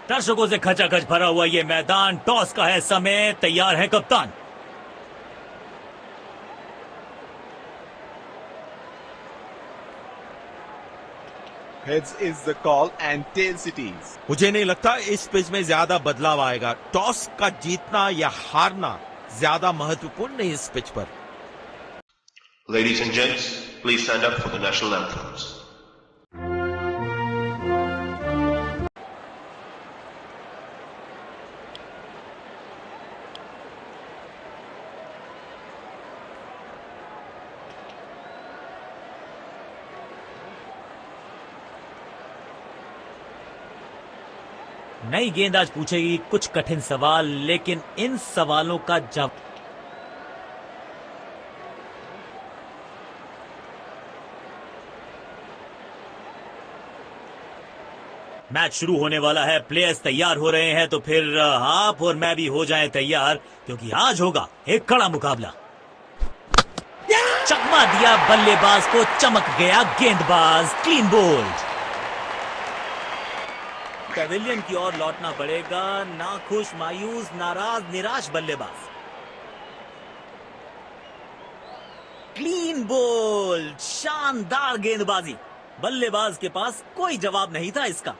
दर्शकों से खचाखच भरा हुआ ये मैदान, टॉस का है समय, तैयार है कप्तान। Heads is the call and tails it is. मुझे नहीं लगता इस पिच में ज्यादा बदलाव आएगा। टॉस का जीतना या हारना ज्यादा महत्वपूर्ण नहीं इस पिच पर। Ladies and gents, please stand up for the national anthems. नई गेंद आज पूछेगी कुछ कठिन सवाल, लेकिन इन सवालों का जवाब मैच शुरू होने वाला है। प्लेयर्स तैयार हो रहे हैं, तो फिर आप और मैं भी हो जाएं तैयार, क्योंकि आज होगा एक कड़ा मुकाबला। चकमा दिया बल्लेबाज को, चमक गया गेंदबाज, क्लीन बोल्ड। पैवेलियन की ओर लौटना पड़ेगा, नाखुश, मायूस, नाराज, निराश बल्लेबाज। क्लीन बोल्ड, शानदार गेंदबाजी। बल्लेबाज के पास कोई जवाब नहीं था इसका।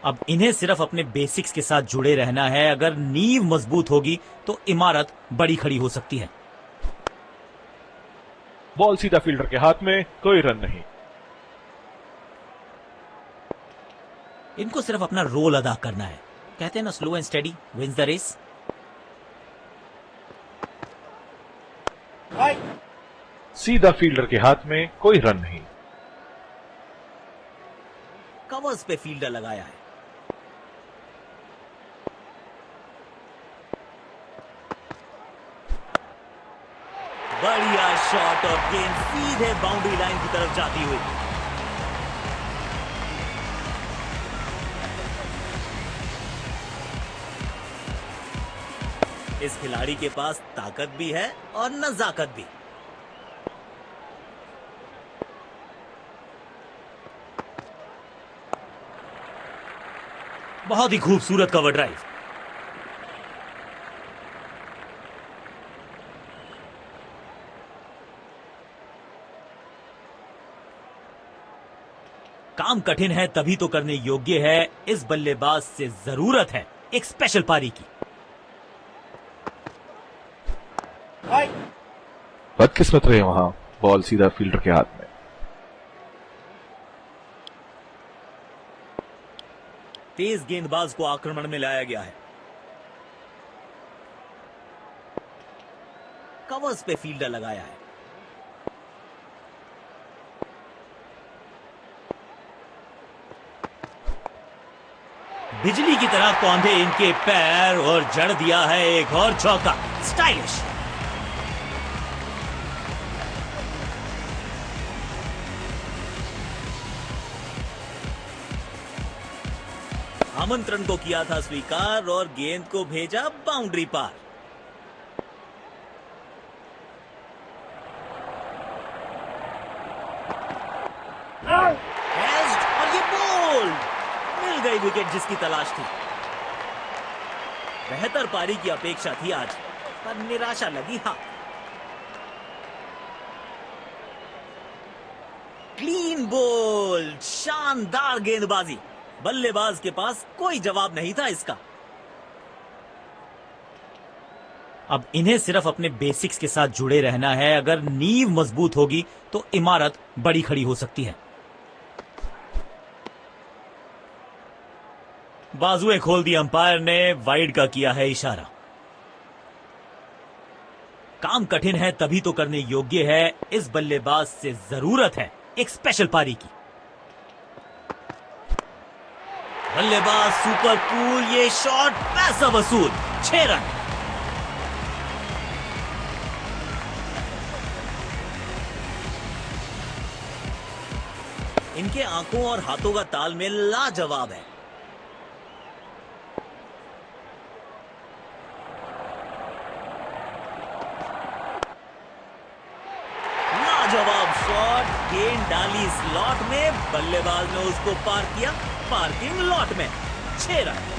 अब इन्हें सिर्फ अपने बेसिक्स के साथ जुड़े रहना है। अगर नींव मजबूत होगी तो इमारत बड़ी खड़ी हो सकती है। बॉल सीधा फील्डर के हाथ में, कोई रन नहीं। इनको सिर्फ अपना रोल अदा करना है। कहते हैं ना, slow and steady wins the race. सीधा फील्डर के हाथ में, कोई रन नहीं। कवर्स पे फील्डर लगाया है। बढ़िया शॉट और गेंद सीधे बाउंड्री लाइन की तरफ जाती हुई। इस खिलाड़ी के पास ताकत भी है और नजाकत भी। बहुत ही खूबसूरत कवर ड्राइव। काम कठिन है तभी तो करने योग्य है। इस बल्लेबाज से जरूरत है एक स्पेशल पारी की। बदकिस्मत रहे वहां, बॉल सीधा फील्डर के हाथ में। तेज गेंदबाज को आक्रमण में लाया गया है। कवर्स पे फील्डर लगाया है। बिजली की तरह कौंधे इनके पैर और जड़ दिया है एक और चौका। स्टाइलिश। आमंत्रण को किया था स्वीकार और गेंद को भेजा बाउंड्री पार। कैच्ड और ये बोल्ड। मिल गई विकेट जिसकी तलाश थी। बेहतर पारी की अपेक्षा थी आज, पर निराशा लगी। हाँ, क्लीन बोल्ड, शानदार गेंदबाजी। बल्लेबाज के पास कोई जवाब नहीं था इसका। अब इन्हें सिर्फ अपने बेसिक्स के साथ जुड़े रहना है। अगर नींव मजबूत होगी तो इमारत बड़ी खड़ी हो सकती है। बाजुएं खोल दी अंपायर ने, वाइड का किया है इशारा। काम कठिन है तभी तो करने योग्य है। इस बल्लेबाज से जरूरत है एक स्पेशल पारी की। बल्लेबाज सुपर कूल, ये शॉट पैसा वसूल। 6 रन। इनके आंखों और हाथों का तालमेल लाजवाब है। लाजवाब शॉट, गेंद डाली स्लॉट में, बल्लेबाज ने उसको पार किया पार्किंग लॉट में। 6 रन।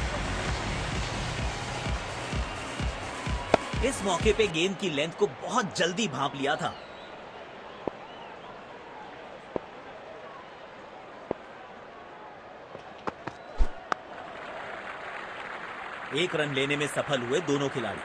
इस मौके पे गेंद की लेंथ को बहुत जल्दी भांप लिया था। एक रन लेने में सफल हुए दोनों खिलाड़ी।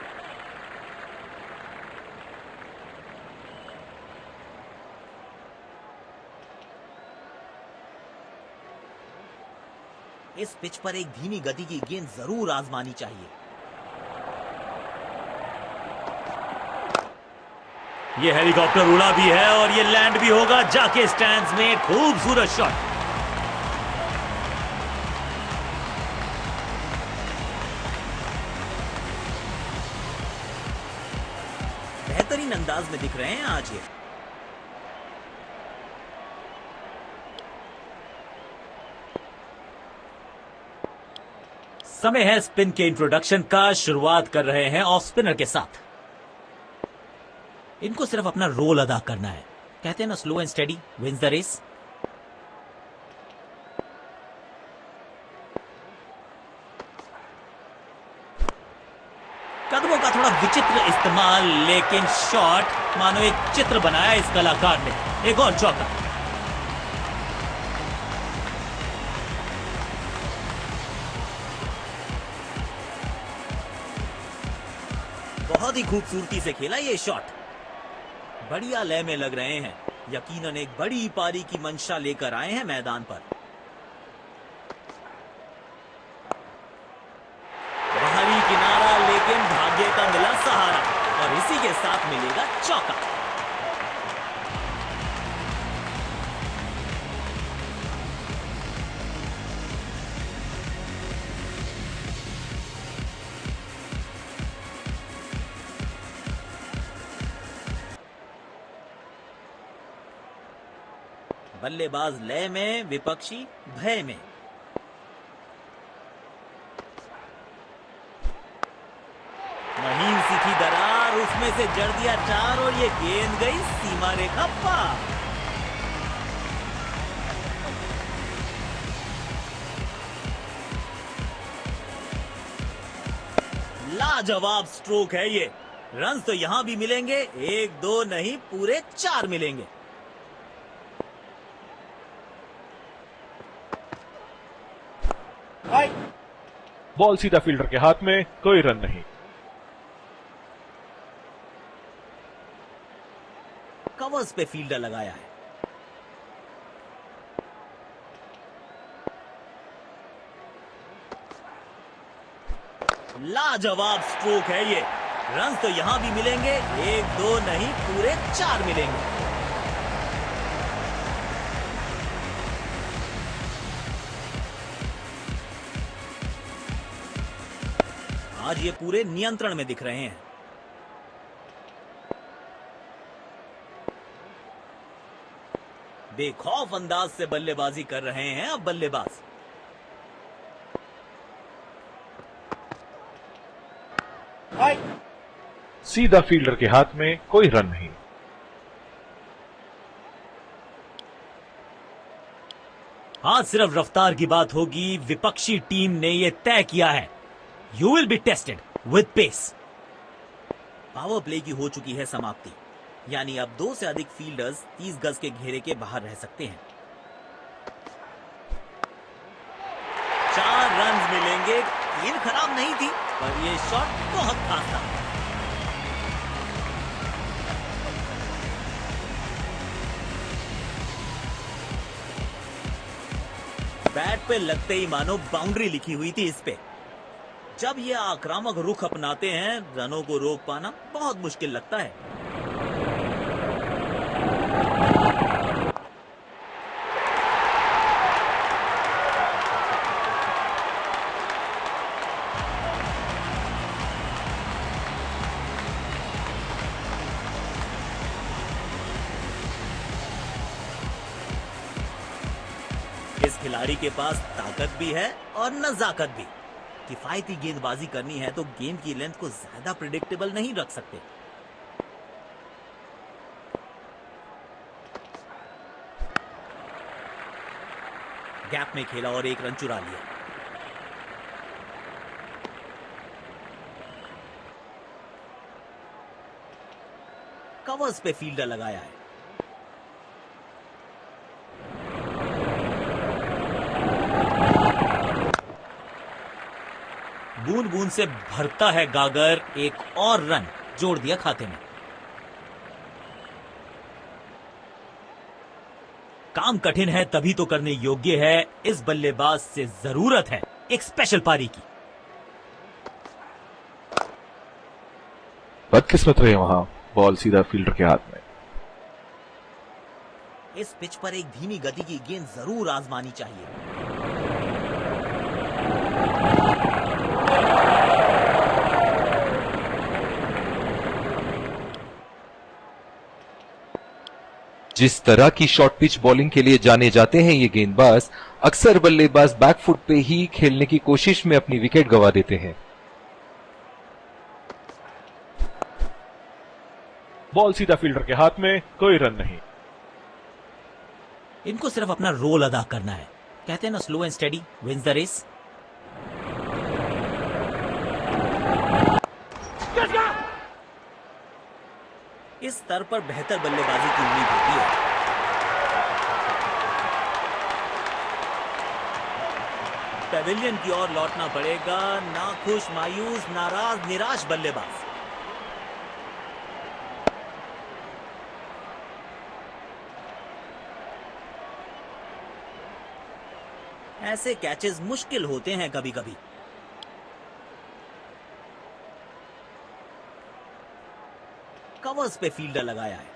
इस पिच पर एक धीमी गति की गेंद जरूर आजमानी चाहिए। ये हेलीकॉप्टर उड़ा भी है और ये लैंड भी होगा जाके स्टैंड्स में। खूबसूरत शॉट। बेहतरीन अंदाज में दिख रहे हैं आज ये। समय है स्पिन के इंट्रोडक्शन का। शुरुआत कर रहे हैं ऑफ स्पिनर के साथ। इनको सिर्फ अपना रोल अदा करना है। कहते हैं ना, slow and steady wins the race. कदमों का थोड़ा विचित्र इस्तेमाल, लेकिन शॉट मानो एक चित्र बनाया इस कलाकार ने। एक और चौका। बहुत ही खूबसूरती से खेला ये शॉट। बढ़िया लय में लग रहे हैं। यकीनन एक बड़ी पारी की मंशा लेकर आए हैं मैदान पर। बाहरी किनारा, लेकिन भाग्य का मिला सहारा और इसी के साथ मिलेगा चौका। बल्लेबाज लय में, विपक्षी भय में। महीन सी थी दरार, उसमें से जड़ दिया 4 और ये गेंद गई सीमा रेखा पार। लाजवाब स्ट्रोक है ये। रन तो यहां भी मिलेंगे, 1-2 नहीं पूरे 4 मिलेंगे। बॉल सीधा फील्डर के हाथ में, कोई रन नहीं। कवर्स पे फील्डर लगाया है। लाजवाब स्ट्रोक है ये। रन तो यहां भी मिलेंगे, 1-2 नहीं पूरे 4 मिलेंगे। आज ये पूरे नियंत्रण में दिख रहे हैं। बेखौफ अंदाज से बल्लेबाजी कर रहे हैं अब बल्लेबाज। सीधा फील्डर के हाथ में, कोई रन नहीं। आज सिर्फ रफ्तार की बात होगी। विपक्षी टीम ने यह तय किया है, you will be tested with pace. Power play की हो चुकी है समाप्ति, यानी अब 2 से अधिक फील्डर्स 30 गज के घेरे के बाहर रह सकते हैं। 4 रन मिलेंगे। गेंद खराब नहीं थी, पर यह शॉट बहुत खास था। बैट पे लगते ही मानो बाउंड्री लिखी हुई थी इस पे। जब ये आक्रामक रुख अपनाते हैं, रनों को रोक पाना बहुत मुश्किल लगता है। इस खिलाड़ी के पास ताकत भी है और नजाकत भी। किफायती गेंदबाजी करनी है तो गेंद की लेंथ को ज्यादा प्रिडिक्टेबल नहीं रख सकते। गैप में खेला और एक रन चुरा लिया। कवर्स पे फील्डर लगाया है। बूंद बूंद से भरता है गागर, एक और रन जोड़ दिया खाते में। काम कठिन है तभी तो करने योग्य है, इस बल्लेबाज से जरूरत है एक स्पेशल पारी की। बदकिस्मत रहे वहां, बॉल सीधा फील्डर के हाथ में। इस पिच पर एक धीमी गति की गेंद जरूर आजमानी चाहिए। जिस तरह की शॉर्ट पिच बॉलिंग के लिए जाने जाते हैं ये गेंदबाज, अक्सर बल्लेबाज बैकफुट पे ही खेलने की कोशिश में अपनी विकेट गंवा देते हैं। बॉल सीधा फील्डर के हाथ में, कोई रन नहीं। इनको सिर्फ अपना रोल अदा करना है। कहते हैं ना, slow and steady wins the race. इस स्तर पर बेहतर बल्लेबाजी की उम्मीद होती है। पेविलियन की ओर लौटना पड़ेगा। नाखुश, मायूस, नाराज, निराश बल्लेबाज। ऐसे कैचेस मुश्किल होते हैं कभी कभी। कवर्स पे फील्डर लगाया है।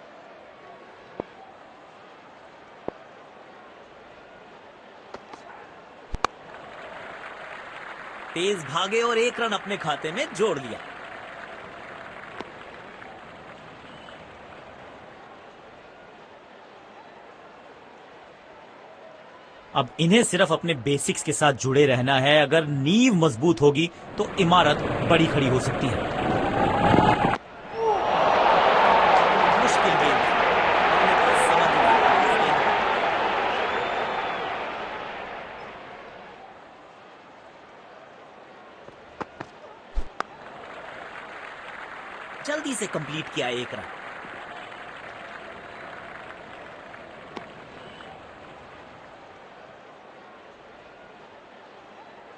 तेज भागे और एक रन अपने खाते में जोड़ लिया। अब इन्हें सिर्फ अपने बेसिक्स के साथ जुड़े रहना है। अगर नींव मजबूत होगी तो इमारत बड़ी खड़ी हो सकती है। मुश्किल गेंद है। अपने पास समझ नहीं आ रहा है। जल्दी से कंप्लीट किया एक रन।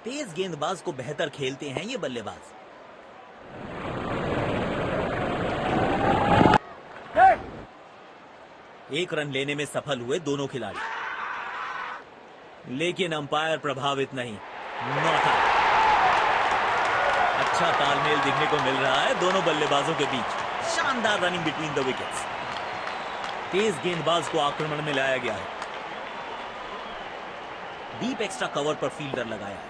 तेज गेंदबाज को बेहतर खेलते हैं ये बल्लेबाज। एक रन लेने में सफल हुए दोनों खिलाड़ी, लेकिन अंपायर प्रभावित नहीं। Not out. अच्छा तालमेल दिखने को मिल रहा है दोनों बल्लेबाजों के बीच। शानदार रनिंग बिटवीन द विकेट्स। तेज गेंदबाज को आक्रमण में लाया गया है। डीप एक्स्ट्रा कवर पर फील्डर लगाया है।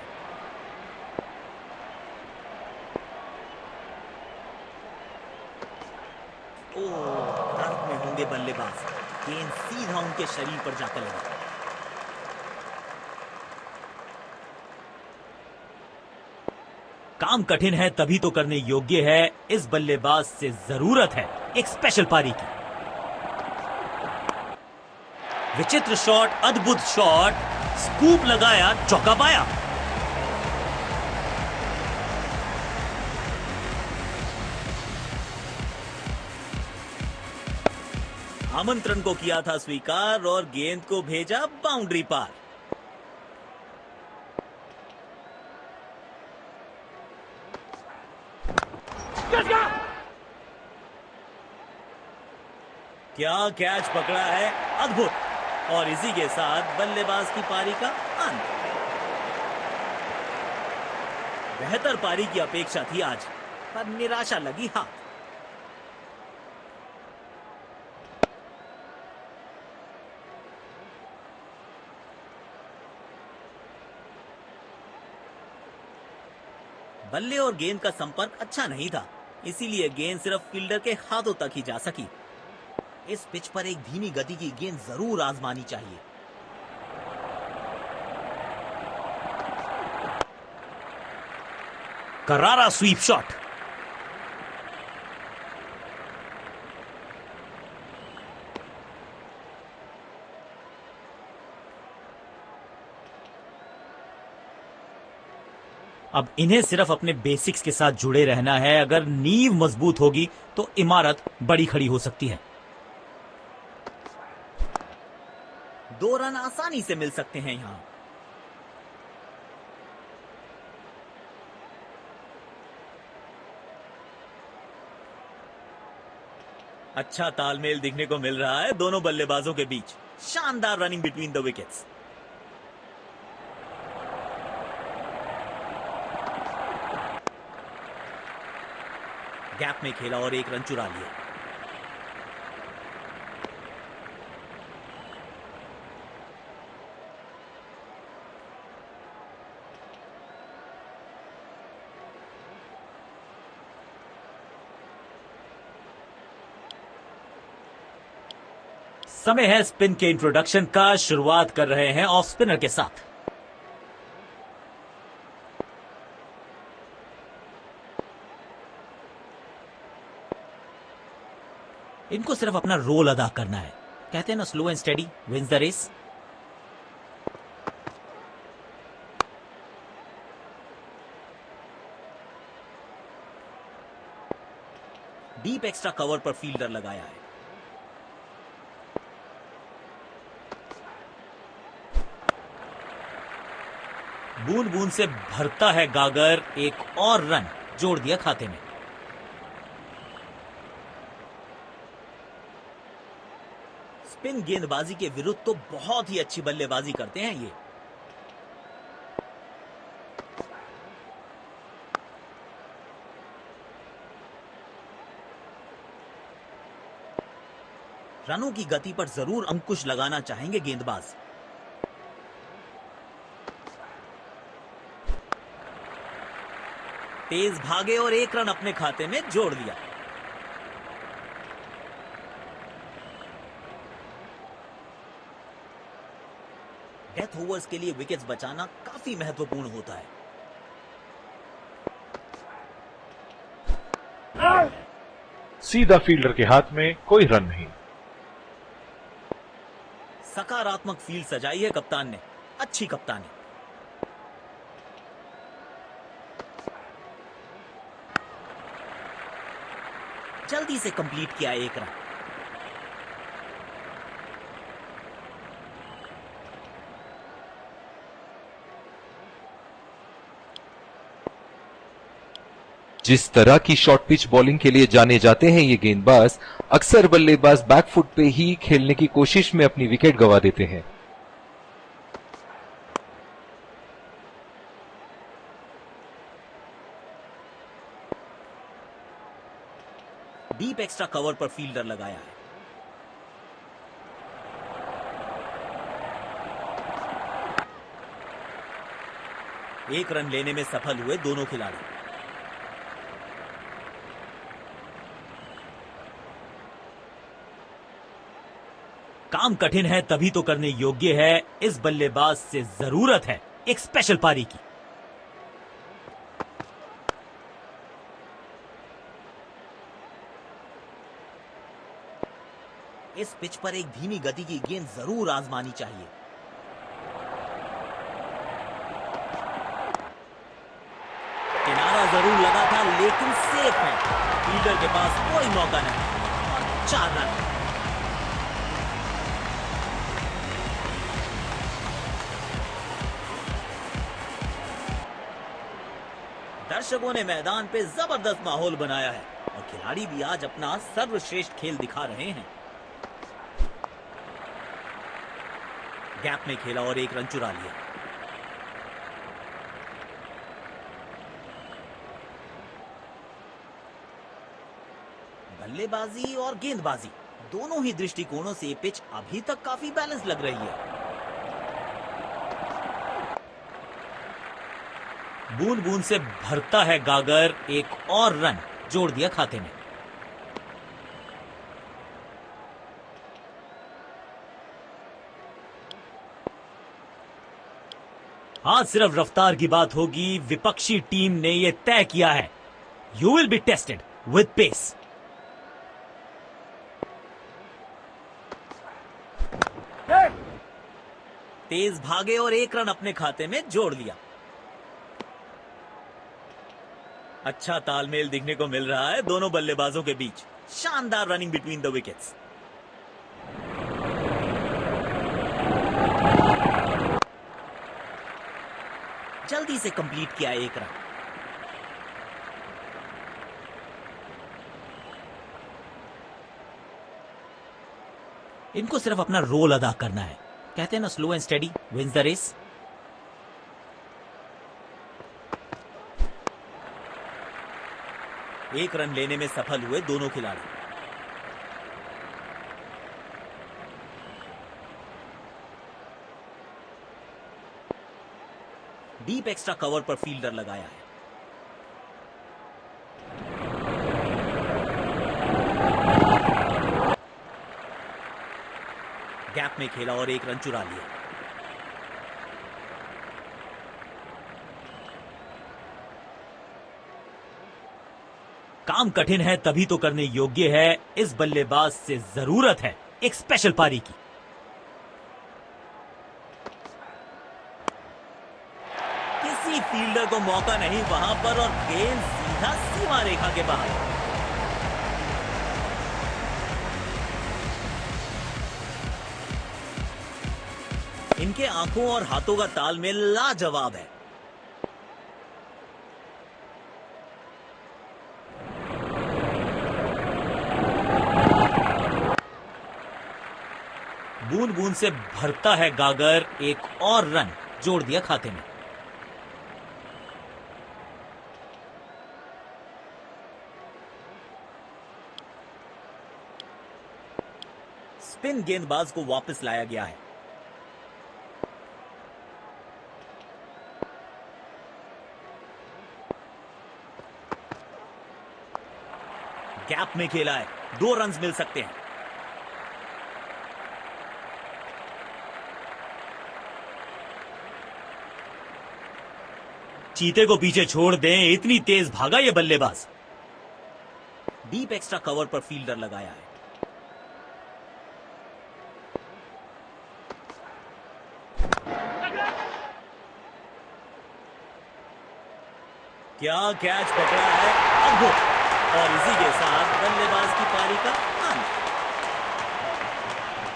दर्द में होंगे बल्लेबाज। गेंद सीधा उनके शरीर पर जाकर लगा। काम कठिन है तभी तो करने योग्य है, इस बल्लेबाज से जरूरत है एक स्पेशल पारी की। विचित्र शॉट, अद्भुत शॉट, स्कूप लगाया, चौका पाया। आमंत्रण को किया था स्वीकार और गेंद को भेजा बाउंड्री पार। क्या कैच पकड़ा है, अद्भुत। और इसी के साथ बल्लेबाज की पारी का अंत। बेहतर पारी की अपेक्षा थी आज, पर निराशा लगी हाथ। बल्ले और गेंद का संपर्क अच्छा नहीं था, इसीलिए गेंद सिर्फ फील्डर के हाथों तक ही जा सकी। इस पिच पर एक धीमी गति की गेंद जरूर आजमानी चाहिए। करारा स्वीप शॉट। अब इन्हें सिर्फ अपने बेसिक्स के साथ जुड़े रहना है। अगर नींव मजबूत होगी तो इमारत बड़ी खड़ी हो सकती है। 2 रन आसानी से मिल सकते हैं यहां। अच्छा तालमेल दिखने को मिल रहा है दोनों बल्लेबाजों के बीच। शानदार running between the wickets. Gap में खेला और 1 रन चुरा लिया। समय है स्पिन के इंट्रोडक्शन का। शुरुआत कर रहे हैं ऑफ स्पिनर के साथ। इनको सिर्फ अपना रोल अदा करना है। कहते हैं ना, slow and steady wins the race. Deep extra cover पर फील्डर लगाया है। बूंद बूंद से भरता है गागर। 1 और रन जोड़ दिया खाते में। स्पिन गेंदबाजी के विरुद्ध तो बहुत ही अच्छी बल्लेबाजी करते हैं ये। रनों की गति पर जरूर अंकुश लगाना चाहेंगे गेंदबाज। तेज भागे और 1 रन अपने खाते में जोड़ दिया। डेथ ओवर्स के लिए विकेट्स बचाना काफी महत्वपूर्ण होता है। सीधा फील्डर के हाथ में कोई रन नहीं। सकारात्मक फील्ड सजाई है कप्तान ने। अच्छी कप्तानी। जल्दी से कंप्लीट किया 1 रन। जिस तरह की शॉर्ट पिच बॉलिंग के लिए जाने जाते हैं ये गेंदबाज अक्सर बल्लेबाज बैकफुट पे ही खेलने की कोशिश में अपनी विकेट गंवा देते हैं। डीप एक्स्ट्रा कवर पर फील्डर लगाया है। एक रन लेने में सफल हुए दोनों खिलाड़ी। काम कठिन है तभी तो करने योग्य है। इस बल्लेबाज से जरूरत है एक स्पेशल पारी की। इस पिच पर एक धीमी गति की गेंद जरूर आजमानी चाहिए। किनारा जरूर लगा था लेकिन सेफ है। फील्डर के पास कोई मौका नहीं और 4 रन। दर्शकों ने मैदान पे जबरदस्त माहौल बनाया है और खिलाड़ी भी आज अपना सर्वश्रेष्ठ खेल दिखा रहे हैं। गैप में खेला और 1 रन चुरा लिया। बल्लेबाजी और गेंदबाजी दोनों ही दृष्टिकोणों से पिच अभी तक काफी बैलेंस लग रही है। बूंद बूंद से भरता है गागर। 1 और रन जोड़ दिया खाते में। आज सिर्फ रफ्तार की बात होगी। विपक्षी टीम ने यह तय किया है, you will be tested with pace. तेज भागे और 1 रन अपने खाते में जोड़ लिया। अच्छा तालमेल दिखने को मिल रहा है दोनों बल्लेबाजों के बीच। शानदार रनिंग बिटवीन द विकेट्स। जल्दी से कंप्लीट किया एक रन। इनको सिर्फ अपना रोल अदा करना है। कहते हैं ना, slow and steady wins the race. एक रन लेने में सफल हुए दोनों खिलाड़ी। डीप एक्स्ट्रा कवर पर फील्डर लगाया है। गैप में खेला और एक रन चुरा लिया। काम कठिन है तभी तो करने योग्य है। इस बल्लेबाज से जरूरत है एक स्पेशल पारी की। किसी फील्डर को मौका नहीं वहां पर और गेंद सीधा सीमा रेखा के बाहर। इनके आंखों और हाथों का तालमेल लाजवाब है। बूंद बूंद से भरता है गागर। एक और रन जोड़ दिया खाते में। स्पिन गेंदबाज को वापस लाया गया है। गैप में खेला है, 2 रन मिल सकते हैं। चीते को पीछे छोड़ दें, इतनी तेज भागा ये बल्लेबाज। डीप एक्स्ट्रा कवर पर फील्डर लगाया है। क्या कैच पकड़ा है अब वो। और इसी के साथ बल्लेबाज की पारी का अंत।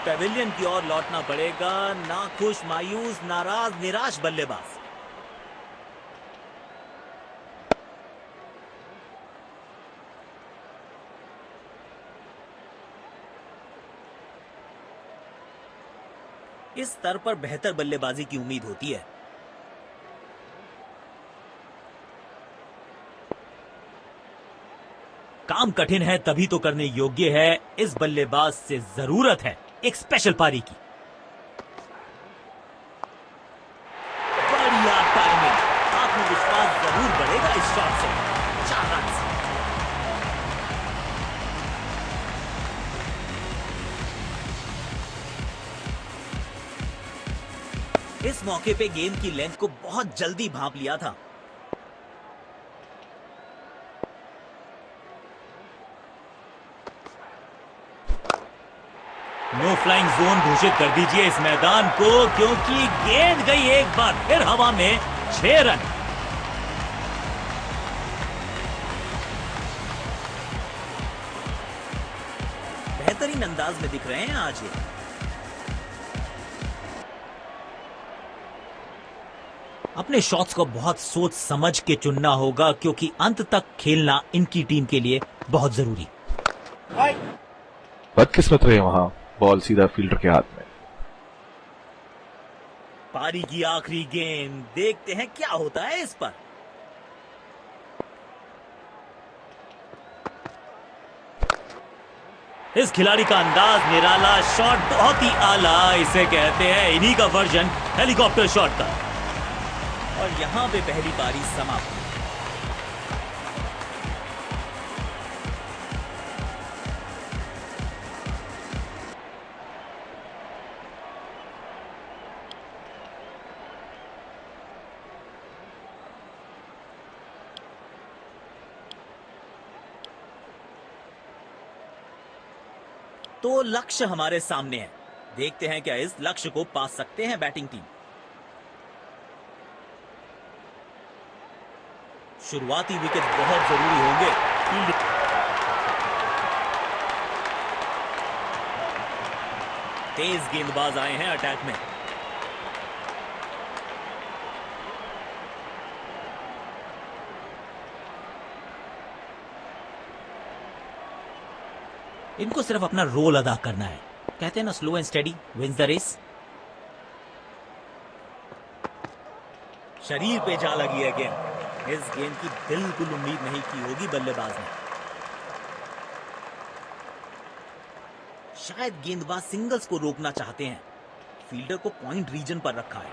पेविलियन की ओर लौटना पड़ेगा। नाखुश, मायूस, नाराज, निराश बल्लेबाज। इस स्तर पर बेहतर बल्लेबाजी की उम्मीद होती है। काम कठिन है तभी तो करने योग्य है। इस बल्लेबाज से जरूरत है एक स्पेशल पारी की। बढ़िया टाइमिंग। आत्मविश्वास जरूर बढ़ेगा इस शॉट से। 4 रन। इस मौके पे गेंद की लेंथ को बहुत जल्दी भांप लिया था। नो फ्लाइंग जोन घोषित कर दीजिए इस मैदान को, क्योंकि गेंद गई एक बार फिर हवा में। 6 रन। बेहतरीन अंदाज में दिख रहे हैं आज ये। अपने शॉट्स को बहुत सोच समझ के चुनना होगा, क्योंकि अंत तक खेलना इनकी टीम के लिए बहुत जरूरी। बदकिस्मत रहे वहां, बॉल सीधा फील्डर के हाथ में। पारी की आखिरी गेंद, देखते हैं क्या होता है इस पर। इस खिलाड़ी का अंदाज निराला, शॉट बहुत ही आला। इसे कहते हैं इन्हीं का वर्जन हेलीकॉप्टर शॉट का। और यहां पे पहली पारी समाप्त। तो लक्ष्य हमारे सामने है। देखते हैं क्या इस लक्ष्य को पा सकते हैं बैटिंग टीम। शुरुआती विकेट बहुत जरूरी होंगे। फील्ड तेज गेंदबाज आए हैं अटैक में। इनको सिर्फ अपना रोल अदा करना है। कहते हैं ना, slow and steady wins the race. शरीर पे जा लगी है गेंद। इस गेंद की बिल्कुल उम्मीद नहीं की होगी बल्लेबाज ने। शायद गेंदबाज सिंगल्स को रोकना चाहते हैं। फील्डर को पॉइंट रीजन पर रखा है।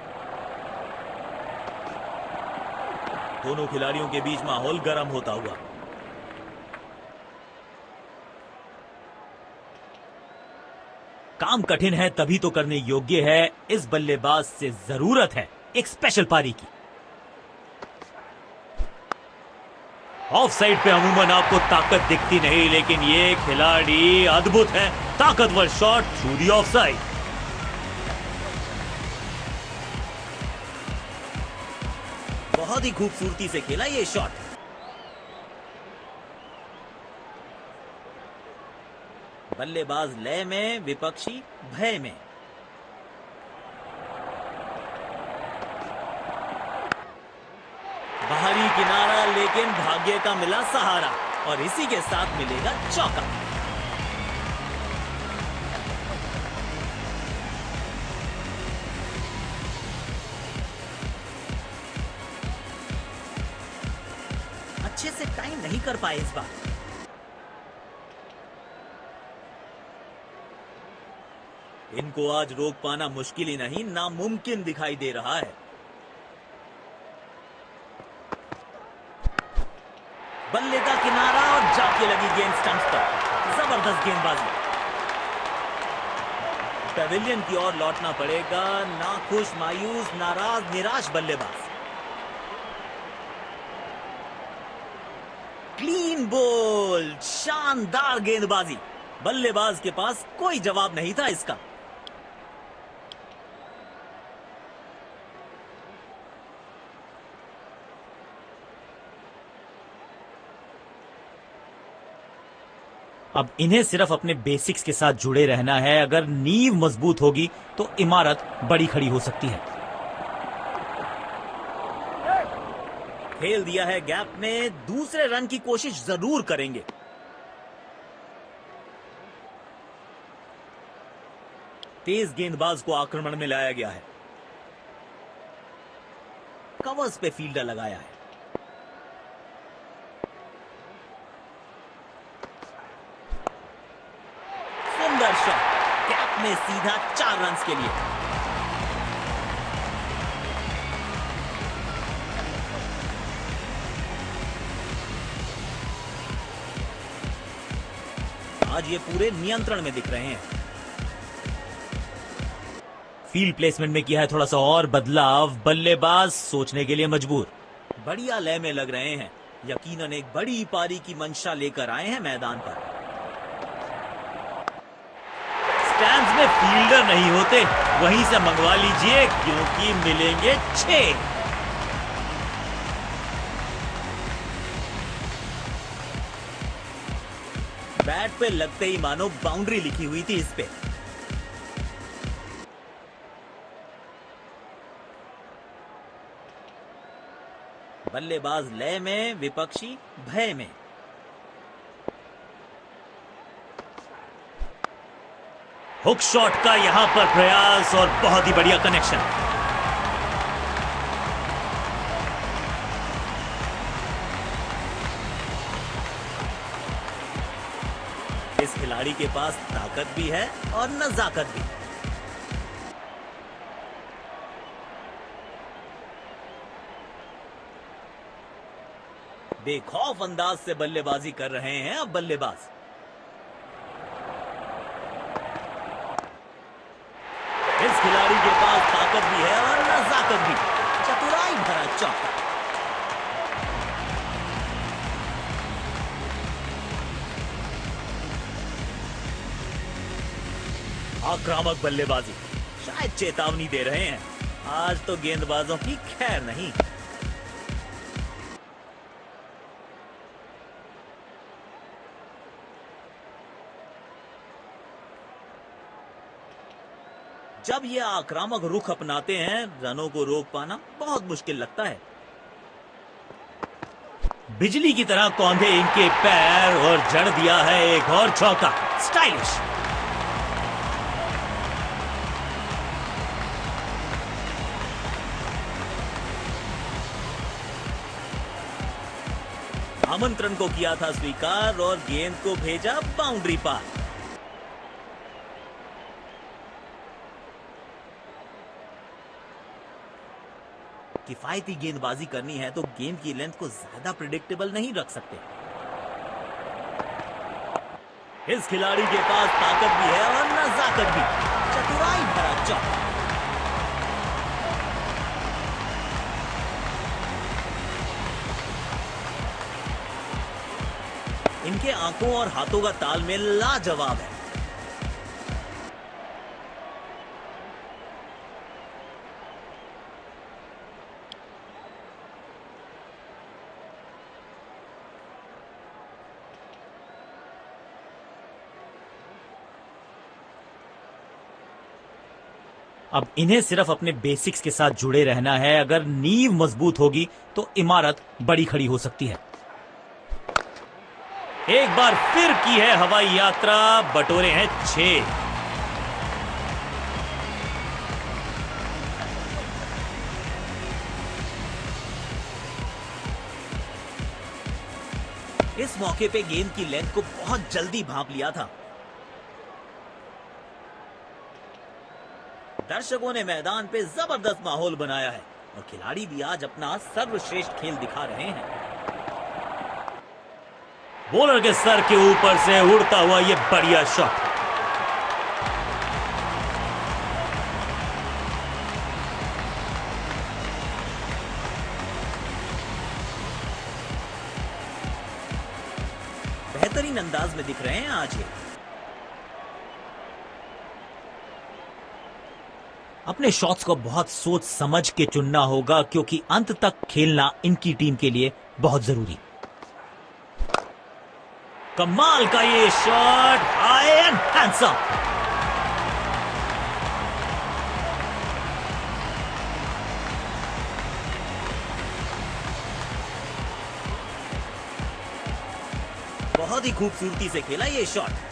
दोनों खिलाड़ियों के बीच माहौल गर्म होता हुआ। काम कठिन है तभी तो करने योग्य है। इस बल्लेबाज से जरूरत है एक स्पेशल पारी की। ऑफ साइड पे अमूमन आपको ताकत दिखती नहीं, लेकिन ये खिलाड़ी अद्भुत है। ताकतवर shot through the of side. बहुत ही खूबसूरती से खेला ये शॉट। बल्लेबाज लय में, विपक्षी भय में। बाहरी किनारा, लेकिन भाग्य का मिला सहारा और इसी के साथ मिलेगा चौका। अच्छे से टाइम नहीं कर पाए इस बार। इनको आज रोक पाना मुश्किल ही नहीं, नामुमकिन दिखाई दे रहा है। बल्ले का किनारा और जाके लगी गेंद स्टंप्स पर। जबरदस्त गेंदबाजी। पेविलियन की ओर लौटना पड़ेगा। नाखुश, मायूस, नाराज, निराश बल्लेबाज। क्लीन बोल्ड, शानदार गेंदबाजी। बल्लेबाज के पास कोई जवाब नहीं था इसका। अब इन्हें सिर्फ अपने बेसिक्स के साथ जुड़े रहना है। अगर नींव मजबूत होगी तो इमारत बड़ी खड़ी हो सकती है। खेल दिया है गैप में। दूसरे रन की कोशिश जरूर करेंगे। तेज गेंदबाज को आक्रमण में लाया गया है। कवर्स पे फील्डर लगाया है। सुंदर शॉट। कैप में सीधा 4 रन्स के लिए। आज ये पूरे नियंत्रण में दिख रहे हैं। फील्ड प्लेसमेंट में किया है थोड़ा सा और बदलाव। बल्लेबाज सोचने के लिए मजबूर। बढ़िया लय में लग रहे हैं। यकीनन एक बड़ी पारी की मंशा लेकर आए हैं मैदान पर। स्टैंड्स में फील्डर नहीं होते, वहीं से मंगवा लीजिए क्योंकि मिलेंगे 6। बैट पे लगते ही मानो बाउंड्री लिखी हुई थी इस पे। बल्लेबाज लय में, विपक्षी भय में। हुक शॉट का यहां पर प्रयास और बहुत ही बढ़िया कनेक्शन। इस खिलाड़ी के पास ताकत भी है और नजाकत भी। बेखौफ अंदाज से बल्लेबाजी कर रहे हैं अब बल्लेबाज। इस खिलाड़ी के पास ताकत भी है और नजाकत भी। चतुराई भरा चौका। आक्रामक बल्लेबाजी। शायद चेतावनी दे रहे हैं, आज तो गेंदबाजों की खैर नहीं। जब ये आक्रामक रुख अपनाते हैं, रनों को रोक पाना बहुत मुश्किल लगता है। बिजली की तरह कौंधे इनके पैर और जड़ दिया है एक और चौका। स्टाइलिश। आमंत्रण को किया था स्वीकार और गेंद को भेजा बाउंड्री पार। किफायती गेंदबाजी करनी है तो गेंद की लेंथ को ज्यादा प्रिडिक्टेबल नहीं रख सकते। इस खिलाड़ी के पास ताकत भी है और नजाकत भी। चतुराई भरा चौका। इनके आंखों और हाथों का तालमेल लाजवाब है। अब इन्हें सिर्फ अपने बेसिक्स के साथ जुड़े रहना है। अगर नींव मजबूत होगी तो इमारत बड़ी खड़ी हो सकती है। एक बार फिर की है हवाई यात्रा, बटोरे हैं 6। इस मौके पे गेंद की लेंथ को बहुत जल्दी भांप लिया था। दर्शकों ने मैदान पे जबरदस्त माहौल बनाया है और खिलाड़ी भी आज अपना सर्वश्रेष्ठ खेल दिखा रहे हैं। बॉलर के सर के ऊपर से उड़ता हुआ ये बढ़िया शॉट। बेहतरीन अंदाज में दिख रहे हैं आज ये। अपने शॉट्स को बहुत सोच समझ के चुनना होगा क्योंकि अंत तक खेलना इनकी टीम के लिए बहुत जरूरी। कमाल का ये शॉट, हाई एंड हैंडसम। बहुत ही खूबसूरती से खेला ये शॉट।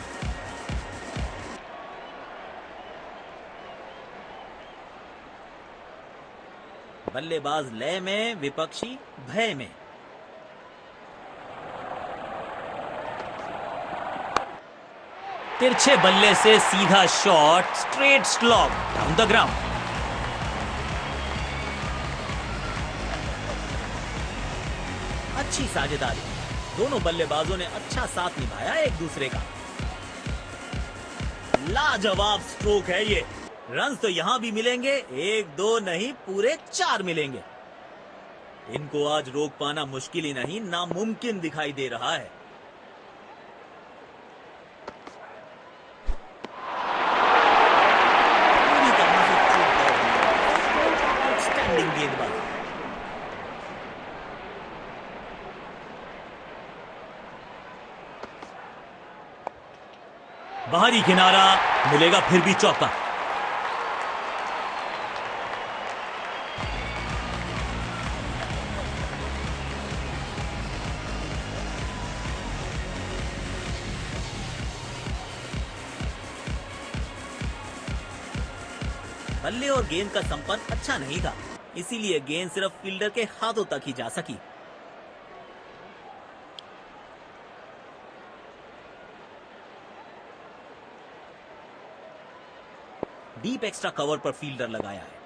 बल्लेबाज लय में, विपक्षी भय में। तिरछे बल्ले से सीधा shot, straight slog down the ground. अच्छी साझेदारी, दोनों बल्लेबाजों ने अच्छा साथ निभाया एक दूसरे का। लाजवाब स्ट्रोक है ये। रन तो यहां भी मिलेंगे, 1-2 नहीं पूरे 4 मिलेंगे। इनको आज रोक पाना मुश्किल ही नहीं, नामुमकिन दिखाई दे रहा है। पूरी तरह से चूक गए। आउटस्टैंडिंग गेंदबाज। बाहरी किनारा, मिलेगा फिर भी चौका। बल्ले और गेंद का संपर्क अच्छा नहीं था, इसीलिए गेंद सिर्फ फील्डर के हाथों तक ही जा सकी। डीप एक्स्ट्रा कवर पर फील्डर लगाया है।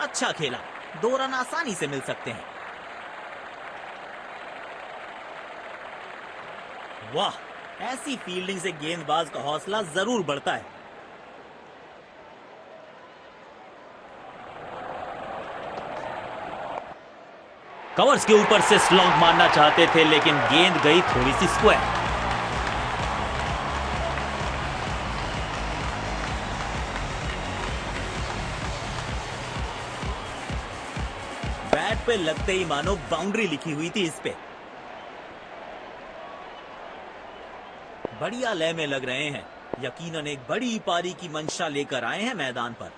अच्छा खेला, 2 रन आसानी से मिल सकते हैं। वाह, ऐसी फील्डिंग से गेंदबाज का हौसला जरूर बढ़ता है। कवर्स के ऊपर से स्लॉग मारना चाहते थे लेकिन गेंद गई थोड़ी सी स्क्वायर। बैट पे लगते ही मानो बाउंड्री लिखी हुई थी इस पे। बढ़िया लय में लग रहे हैं, यकीनन एक बड़ी पारी की मंशा लेकर आए हैं मैदान पर।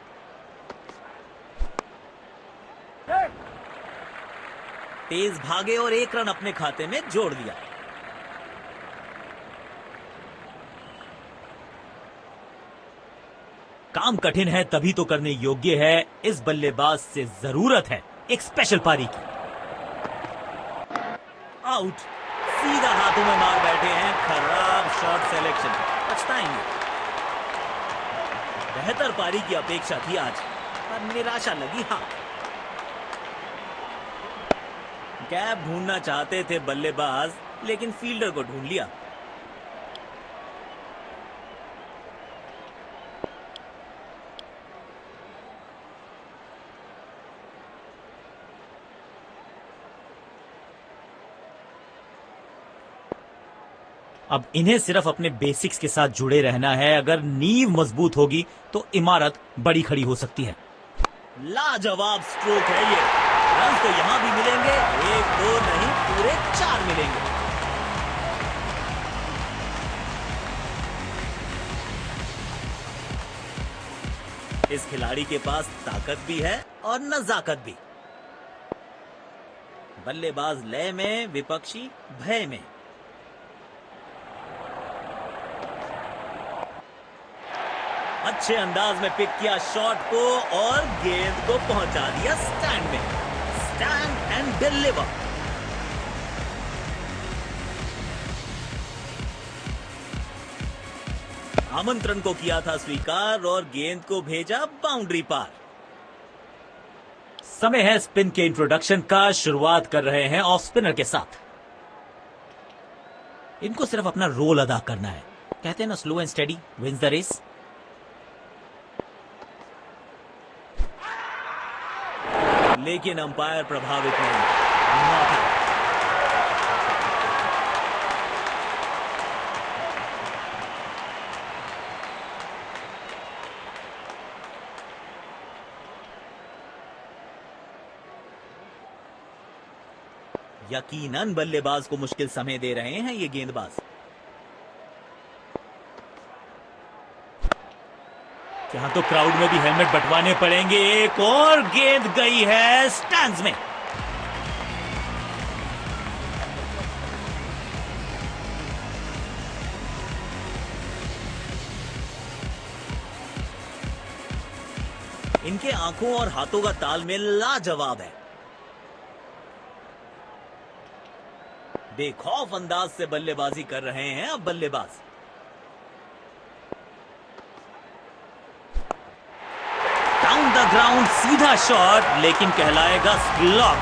तेज भागे और 1 रन अपने खाते में जोड़ लिया। काम कठिन है तभी तो करने योग्य है। इस बल्लेबाज से जरूरत है एक स्पेशल पारी की। आउट, सीधा हाथों में मार बैठे हैं। खराब शॉट सिलेक्शन, पछताएंगे। बेहतर पारी की अपेक्षा थी आज, पर निराशा लगी हाथ। गैप ढूंढना चाहते थे बल्लेबाज, लेकिन फील्डर को ढूंढ लिया। अब इन्हें सिर्फ अपने बेसिक्स के साथ जुड़े रहना है। अगर नींव मजबूत होगी तो इमारत बड़ी खड़ी हो सकती है। लाजवाब स्ट्रोक है ये। रन तो यहां भी मिलेंगे, 1-2 नहीं, पूरे 4 मिलेंगे। इस खिलाड़ी के पास ताकत भी है और नजाकत भी। बल्लेबाज लय में, विपक्षी भय में। अच्छे अंदाज में पिक किया शॉट को और गेंद को पहुंचा दिया स्टैंड में। Stand and deliver. आमंत्रण को किया था स्वीकार और गेंद को भेजा बाउंड्री पार। समय है स्पिन के इंट्रोडक्शन का। शुरुआत कर रहे हैं ऑफ स्पिनर के साथ। इनको सिर्फ अपना रोल अदा करना है। कहते हैं ना, slow and steady wins the race. लेकिन अंपायर प्रभावित नहीं। यकीनन बल्लेबाज को मुश्किल समय दे रहे हैं ये गेंदबाज। यहां तो क्राउड में भी हेलमेट बंटवाने पड़ेंगे। एक और गेंद गई है स्टैंड्स में। इनके आंखों और हाथों का तालमेल लाजवाब है। बेखौफ अंदाज से बल्लेबाजी कर रहे हैं अब बल्लेबाज। डाउन द ग्राउंड सीधा शॉट, लेकिन कहलाएगा स्लॉग।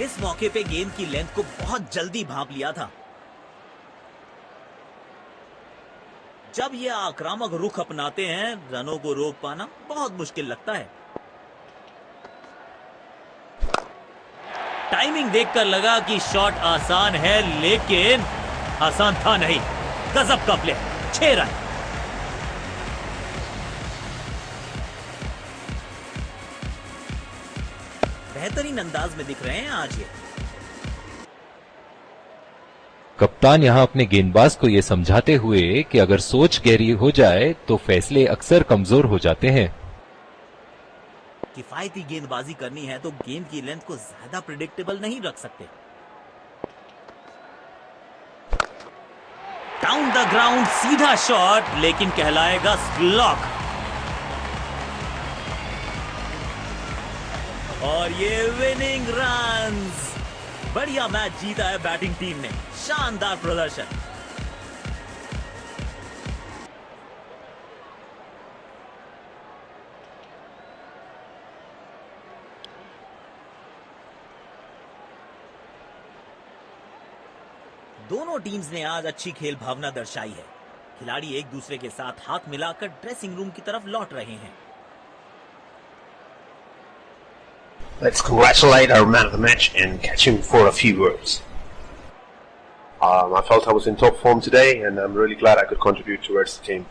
इस मौके पे गेंद की लेंथ को बहुत जल्दी भांप लिया था। जब ये आक्रामक रुख अपनाते हैं, रनों को रोक पाना बहुत मुश्किल लगता है। टाइमिंग देखकर लगा कि शॉट आसान है, लेकिन आसान था नहीं। गजब का प्ले, 6 रन। बेहतरीन अंदाज में दिख रहे हैं आज ये। कप्तान यहां अपने गेंदबाज को यह समझाते हुए कि अगर सोच गहरी हो जाए तो फैसले अक्सर कमजोर हो जाते हैं। किफायती गेंदबाजी करनी है तो गेंद की लेंथ को ज्यादा प्रिडिक्टेबल नहीं रख सकते। डाउन द ग्राउंड सीधा शॉट, लेकिन कहलाएगा स्लॉग। और ये विनिंग रन्स। बढ़िया मैच जीता है बैटिंग टीम ने। शानदार प्रदर्शन। दोनों टीम्स ने आज अच्छी खेल भावना दर्शाई है। खिलाड़ी एक दूसरे के साथ हाथ मिलाकर ड्रेसिंग रूम की तरफ लौट रहे हैं। Let's congratulate our man of the match and catch him for a few words. I felt I was in top form today, and I'm really glad I could contribute towards the team.